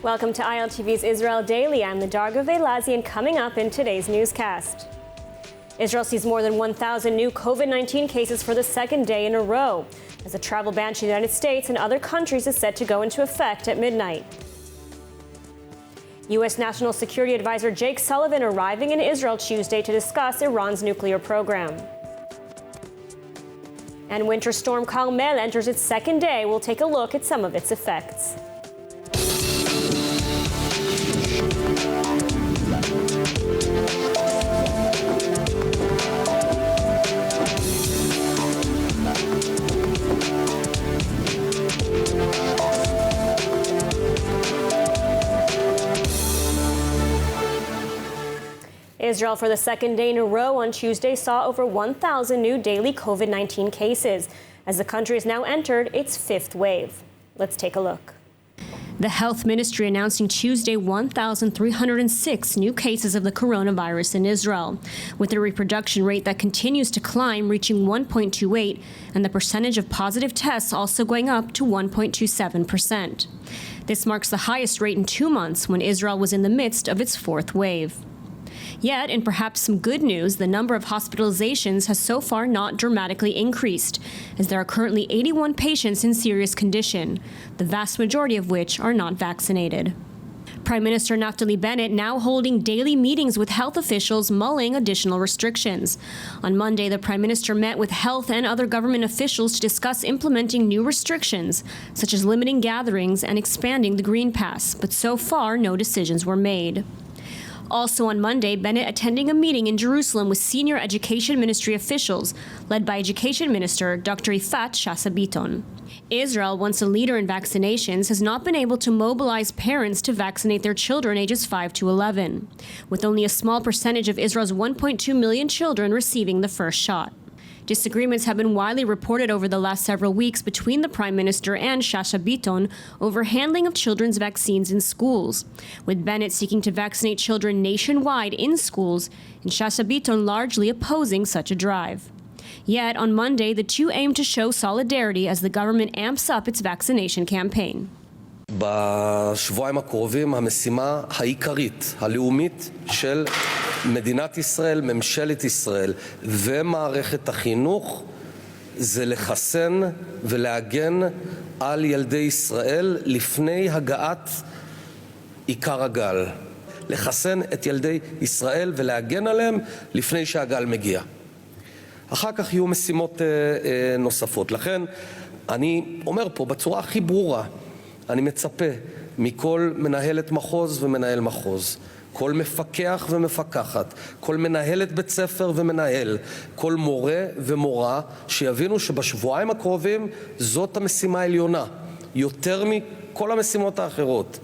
Welcome to ILTV's Israel Daily. I'm Ladarga Velazi, and coming up in today's newscast. Israel sees more than 1,000 new COVID-19 cases for the second day in a row, as a travel ban to the United States and other countries is set to go into effect at midnight. U.S. National Security Advisor Jake Sullivan arriving in Israel Tuesday to discuss Iran's nuclear program. And Winter Storm Carmel enters its second day. We'll take a look at some of its effects. Israel, for the second day in a row on Tuesday, saw over 1,000 new daily COVID-19 cases, as the country has now entered its fifth wave. Let's take a look. The health ministry announcing Tuesday 1,306 new cases of the coronavirus in Israel, with a reproduction rate that continues to climb, reaching 1.28, and the percentage of positive tests also going up to 1.27%. This marks the highest rate in 2 months, when Israel was in the midst of its fourth wave. Yet, in perhaps some good news, the number of hospitalizations has so far not dramatically increased, as there are currently 81 patients in serious condition, the vast majority of which are not vaccinated. Prime Minister Naftali Bennett now holding daily meetings with health officials mulling additional restrictions. On Monday, the Prime Minister met with health and other government officials to discuss implementing new restrictions, such as limiting gatherings and expanding the Green Pass, but so far no decisions were made. Also on Monday, Bennett attending a meeting in Jerusalem with senior Education Ministry officials, led by Education Minister Dr. Ifat Shasa-Biton. Israel, once a leader in vaccinations, has not been able to mobilize parents to vaccinate their children ages 5 to 11, with only a small percentage of Israel's 1.2 million children receiving the first shot. Disagreements have been widely reported over the last several weeks between the Prime Minister and Shasa-Biton over handling of children's vaccines in schools, with Bennett seeking to vaccinate children nationwide in schools and Shasa-Biton largely opposing such a drive. Yet, on Monday, the two aim to show solidarity as the government amps up its vaccination campaign. בשבועיים הקרובים המשימה העיקרית, הלאומית של מדינת ישראל, ממשלת ישראל ומערכת החינוך זה לחסן ולהגן על ילדי ישראל לפני הגעת עיקר הגל. לחסן את ילדי ישראל ולהגן עליהם לפני שהגל מגיע. אחר כך יהיו משימות נוספות. לכן אני אומר פה בצורה הכי ברורה, אני מצפה מכל מנהלת מחוז ומנהל מחוז, כל מפקח ומפקחת, כל מנהלת בית ספר ומנהל, כל מורה ומורה, שיבינו שבשבועיים הקרובים זאת המשימה העליונה, יותר מכל המשימות האחרות.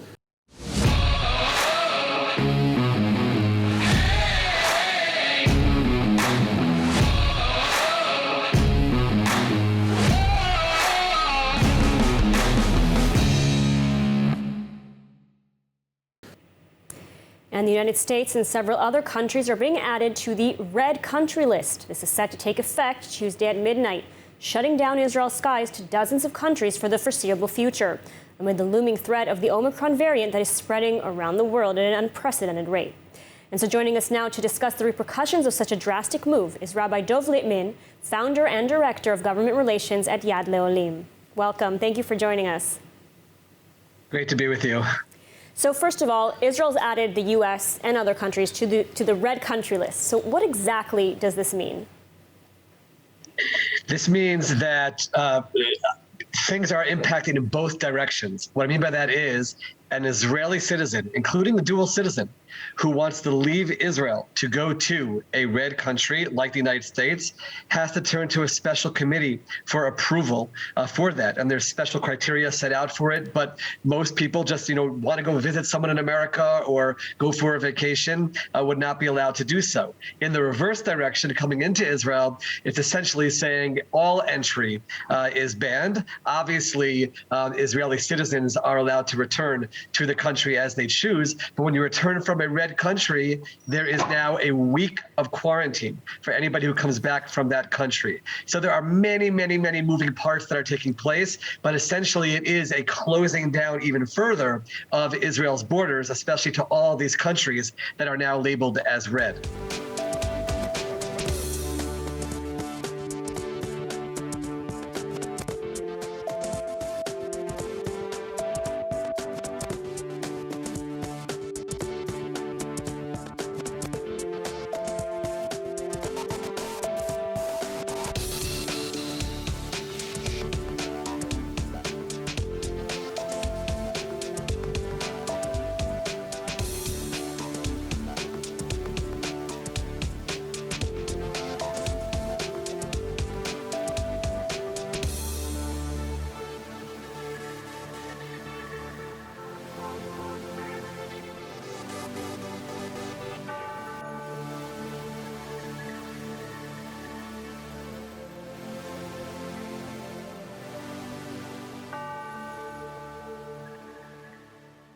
And the United States and several other countries are being added to the red country list. This is set to take effect Tuesday at midnight, shutting down Israel's skies to dozens of countries for the foreseeable future, amid the looming threat of the Omicron variant that is spreading around the world at an unprecedented rate. And so joining us now to discuss the repercussions of such a drastic move is Rabbi Dov Litman, founder and director of government relations at Yad Le'olim. Welcome. Thank you for joining us. Great to be with you. So first of all, Israel's added the U.S. and other countries to the red country list. So what exactly does this mean? This means that things are impacting in both directions. What I mean by that is an Israeli citizen, including the dual citizen, who wants to leave Israel to go to a red country like the United States has to turn to a special committee for approval for that. And there's special criteria set out for it. But most people just, want to go visit someone in America or go for a vacation would not be allowed to do so. In the reverse direction, coming into Israel, it's essentially saying all entry is banned. Obviously, Israeli citizens are allowed to return to the country as they choose. But when you return from a red country, there is now a week of quarantine for anybody who comes back from that country. So there are many, many, many moving parts that are taking place, but essentially it is a closing down even further of Israel's borders, especially to all these countries that are now labeled as red.